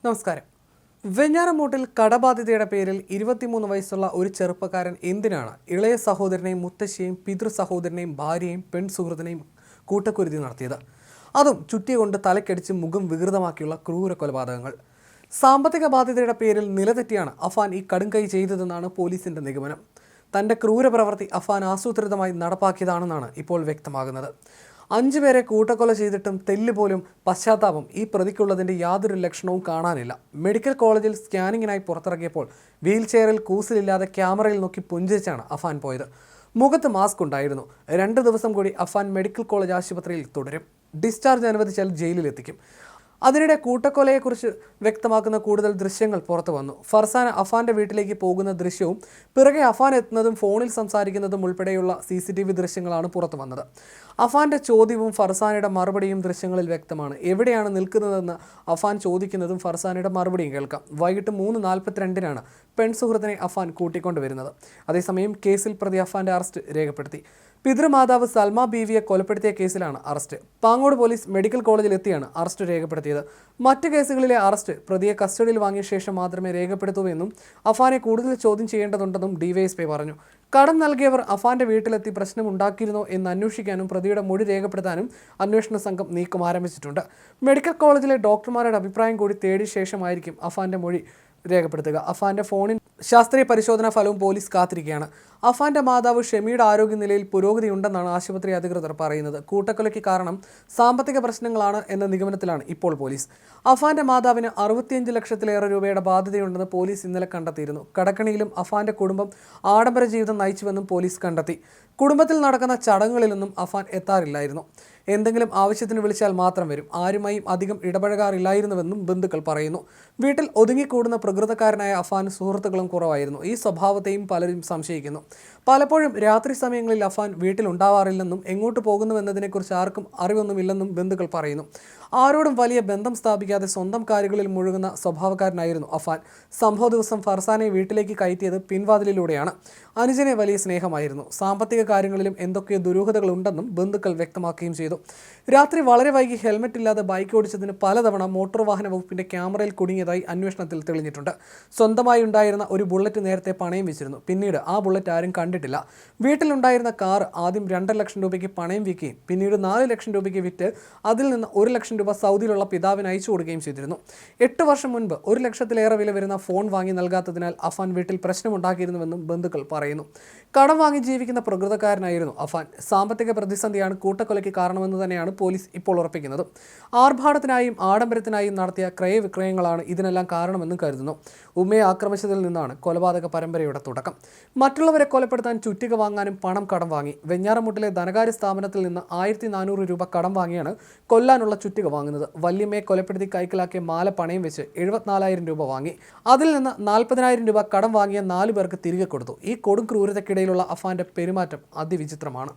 നമസ്കാരം. വെഞ്ഞാറമൂട്ടിൽ കടബാധ്യതയുടെ പേരിൽ 23 വയസ്സുള്ള ഒരു ചെറുപ്പക്കാരൻ എന്തിനാണ് ഇളയ സഹോദരനെയും മുത്തശ്ശിയെയും പിതൃ സഹോദരനെയും ഭാര്യയെയും പെൺസുഹൃത്തിനെയും കൂട്ടക്കുരുതി നടത്തിയത്? അതും ചുറ്റി കൊണ്ട് തലക്കടിച്ച് മുഖം വികൃതമാക്കിയുള്ള ക്രൂര കൊലപാതകങ്ങൾ. സാമ്പത്തിക ബാധ്യതയുടെ പേരിൽ നിലതെറ്റിയാണ് അഫാൻ ഈ കടുംകൈ ചെയ്തതെന്നാണ് പോലീസിന്റെ നിഗമനം. തന്റെ ക്രൂരപ്രവൃത്തി അഫാൻ ആസൂത്രിതമായി നടപ്പാക്കിയതാണെന്നാണ് ഇപ്പോൾ വ്യക്തമാകുന്നത്. 5 പേരെ കൂട്ടക്കൊല ചെയ്തിട്ടും തെല്ലുപോലും പശ്ചാത്താപം ഈ പ്രതിക്കുള്ളതിൻ്റെ യാതൊരു ലക്ഷണവും കാണാനില്ല. മെഡിക്കൽ കോളേജിൽ സ്കാനിങ്ങിനായി പുറത്തിറങ്ങിയപ്പോൾ വീൽ ചെയറിൽ കൂസിലില്ലാതെ ക്യാമറയിൽ നോക്കി പുഞ്ചിരിച്ചാണ് അഫാൻ പോയത്. മുഖത്ത് മാസ്ക് ഉണ്ടായിരുന്നു. 2 ദിവസം കൂടി അഫാൻ മെഡിക്കൽ കോളേജ് ആശുപത്രിയിൽ തുടരും. ഡിസ്ചാർജ് അനുവദിച്ചാൽ ജയിലിലെത്തിക്കും. അതിനിടെ കൂട്ടക്കൊലയെക്കുറിച്ച് വ്യക്തമാക്കുന്ന കൂടുതൽ ദൃശ്യങ്ങൾ പുറത്തു വന്നു. ഫർസാന അഫാന്റെ വീട്ടിലേക്ക് പോകുന്ന ദൃശ്യവും പിറകെ അഫാൻ എത്തുന്നതും ഫോണിൽ സംസാരിക്കുന്നതും ഉൾപ്പെടെയുള്ള CCTV ദൃശ്യങ്ങളാണ് പുറത്തു വന്നത്. അഫാന്റെ ചോദ്യവും ഫർസാനയുടെ മറുപടിയും ദൃശ്യങ്ങളിൽ വ്യക്തമാണ്. എവിടെയാണ് നിൽക്കുന്നതെന്ന് അഫാൻ ചോദിക്കുന്നതും ഫർസാനയുടെ മറുപടിയും കേൾക്കാം. വൈകിട്ട് 3:42 പെൺസുഹൃത്തിനെ അഫാൻ കൂട്ടിക്കൊണ്ടുവരുന്നത്. അതേസമയം കേസിൽ പ്രതി അഫാന്റെ അറസ്റ്റ് രേഖപ്പെടുത്തി. പിതൃമാതാവ് സൽമ ബീവിയെ കൊലപ്പെടുത്തിയ കേസിലാണ് അറസ്റ്റ്. പാങ്ങോട് പോലീസ് മെഡിക്കൽ കോളേജിൽ എത്തിയാണ് അറസ്റ്റ് രേഖപ്പെടുത്തിയത്. മറ്റ് കേസുകളിലെ അറസ്റ്റ് പ്രതിയെ കസ്റ്റഡിയിൽ വാങ്ങിയ ശേഷം മാത്രമേ രേഖപ്പെടുത്തൂവെന്നും അഫാനെ കൂടുതൽ ചോദ്യം ചെയ്യേണ്ടതുണ്ടെന്നും DYSP പറഞ്ഞു. കടം നൽകിയവർ അഫാന്റെ വീട്ടിലെത്തി പ്രശ്നമുണ്ടാക്കിയിരുന്നോ എന്ന് അന്വേഷിക്കാനും പ്രതിയുടെ മൊഴി രേഖപ്പെടുത്താനും അന്വേഷണ സംഘം നീക്കം ആരംഭിച്ചിട്ടുണ്ട്. മെഡിക്കൽ കോളേജിലെ ഡോക്ടർമാരുടെ അഭിപ്രായം കൂടി തേടിയ ശേഷമായിരിക്കും അഫാന്റെ മൊഴി രേഖപ്പെടുത്തുക. അഫാന്റെ ഫോണിൻ ശാസ്ത്രീയ പരിശോധനാ ഫലവും പോലീസ് കാത്തിരിക്കുകയാണ്. അഫാന്റെ മാതാവ് ഷെമിയുടെ ആരോഗ്യനിലയിൽ പുരോഗതിയുണ്ടെന്നാണ് ആശുപത്രി അധികൃതർ പറയുന്നത്. കൂട്ടക്കൊലയ്ക്ക് കാരണം സാമ്പത്തിക പ്രശ്നങ്ങളാണ് എന്ന നിഗമനത്തിലാണ് ഇപ്പോൾ പോലീസ്. അഫാന്റെ മാതാവിന് 65 ലക്ഷത്തിലേറെ രൂപയുടെ ബാധ്യതയുണ്ടെന്ന് പോലീസ് ഇന്നലെ കണ്ടെത്തിയിരുന്നു. കടക്കണിയിലും അഫാന്റെ കുടുംബം ആഡംബര ജീവിതം നയിച്ചുവെന്നും പോലീസ് കണ്ടെത്തി. കുടുംബത്തിൽ നടക്കുന്ന ചടങ്ങുകളിലൊന്നും അഫാൻ എത്താറില്ലായിരുന്നു. എന്തെങ്കിലും ആവശ്യത്തിന് വിളിച്ചാൽ മാത്രം വരും. ആരുമായും അധികം ഇടപഴകാറില്ലായിരുന്നുവെന്നും ബന്ധുക്കൾ പറയുന്നു. വീട്ടിൽ ഒതുങ്ങിക്കൂടുന്ന പ്രകൃതക്കാരനായ അഫാൻ സുഹൃത്തുക്കളും കുറവായിരുന്നു. ഈ സ്വഭാവത്തെയും പലരും സംശയിക്കുന്നു. പലപ്പോഴും രാത്രി സമയങ്ങളിൽ അഫാൻ വീട്ടിലുണ്ടാവാറില്ലെന്നും എങ്ങോട്ട് പോകുന്നുവെന്നതിനെക്കുറിച്ച് ആർക്കും അറിവൊന്നുമില്ലെന്നും ബന്ധുക്കൾ പറയുന്നു. ആരോടും വലിയ ബന്ധം സ്ഥാപിക്കാതെ സ്വന്തം കാര്യങ്ങളിൽ മുഴുകുന്ന സ്വഭാവക്കാരനായിരുന്നു അഫാൻ. സംഭവ ദിവസം ഫർസാനയെ വീട്ടിലേക്ക് കയറ്റിയത് പിൻവാതിലിലൂടെയാണ്. അനുജനെ വലിയ സ്നേഹമായിരുന്നു. സാമ്പത്തിക കാര്യങ്ങളിലും എന്തൊക്കെയോ ദുരൂഹതകളുണ്ടെന്നും ബന്ധുക്കൾ വ്യക്തമാക്കുകയും ചെയ്തു. രാത്രി വളരെ വൈകി ഹെൽമറ്റ് ഇല്ലാതെ ബൈക്ക് ഓടിച്ചതിന് പലതവണ മോട്ടോർ വാഹന വകുപ്പിന്റെ ക്യാമറയിൽ കുടുങ്ങിയതായി അന്വേഷണത്തിൽ തെളിഞ്ഞിട്ടുണ്ട്. സ്വന്തമായി ഉണ്ടായിരുന്ന ഒരു ബുള്ളറ്റ് നേരത്തെ പണയം വെച്ചിരുന്നു. പിന്നീട് ആ ബുള്ളറ്റ് ആരും കണ്ടിട്ടില്ല. വീട്ടിലുണ്ടായിരുന്ന കാർ ആദ്യം 2.5 ലക്ഷം രൂപയ്ക്ക് പണയം വിൽക്കുകയും പിന്നീട് 4 ലക്ഷം രൂപയ്ക്ക് വിറ്റ് അതിൽ നിന്ന് 1 ലക്ഷം രൂപ സൗദിയിലുള്ള പിതാവിന് അയച്ചു കൊടുക്കുകയും ചെയ്തിരുന്നു. 8 വർഷം മുൻപ് 1 ലക്ഷത്തിലേറെ വില വരുന്ന ഫോൺ വാങ്ങി നൽകാത്തതിനാൽ അഫാൻ വീട്ടിൽ പ്രശ്നമുണ്ടാക്കിയിരുന്നുവെന്നും ബന്ധുക്കൾ പറയുന്നു. കടം വാങ്ങി ജീവിക്കുന്ന പ്രകൃതക്കാരനായിരുന്നു അഫാൻ. സാമ്പത്തിക പ്രതിസന്ധിയാണ് കൂട്ടക്കൊലയ്ക്ക് കാരണമെന്ന് തന്നെയാണ് പോലീസ് ഇപ്പോൾ ഉറപ്പിക്കുന്നത്. ആർഭാടത്തിനായും ആഡംബരത്തിനായും നടത്തിയ ക്രയവിക്രയങ്ങളാണ് ഇതിനെല്ലാം കാരണമെന്നും കരുതുന്നു. ഉമ്മയെ ആക്രമിച്ചതിൽ നിന്നാണ് കൊലപാതക പരമ്പരയുടെ തുടക്കം. മറ്റുള്ളവരെ കൊലപ്പെടുത്താൻ ചുറ്റിക വാങ്ങാനും പണം കടം വാങ്ങി. വെഞ്ഞാറമൂട്ടിലെ ധനകാര്യ സ്ഥാപനത്തിൽ നിന്ന് 1400 രൂപ കടം വാങ്ങിയാണ് കൊല്ലാനുള്ള ചുറ്റിക വാങ്ങുന്നത്. വല്യമ്മയെ കൊലപ്പെടുത്തി കൈക്കലാക്കിയ മാല പണയം വെച്ച് 74,000 രൂപ വാങ്ങി. അതിൽ നിന്ന് 40,000 രൂപ കടം വാങ്ങിയ 4 പേർക്ക് തിരികെ കൊടുത്തു. ഈ കൊടും ക്രൂരതയ്ക്കിടയിലുള്ള അഫാന്റെ പെരുമാറ്റം അതിവിചിത്രമാണ്.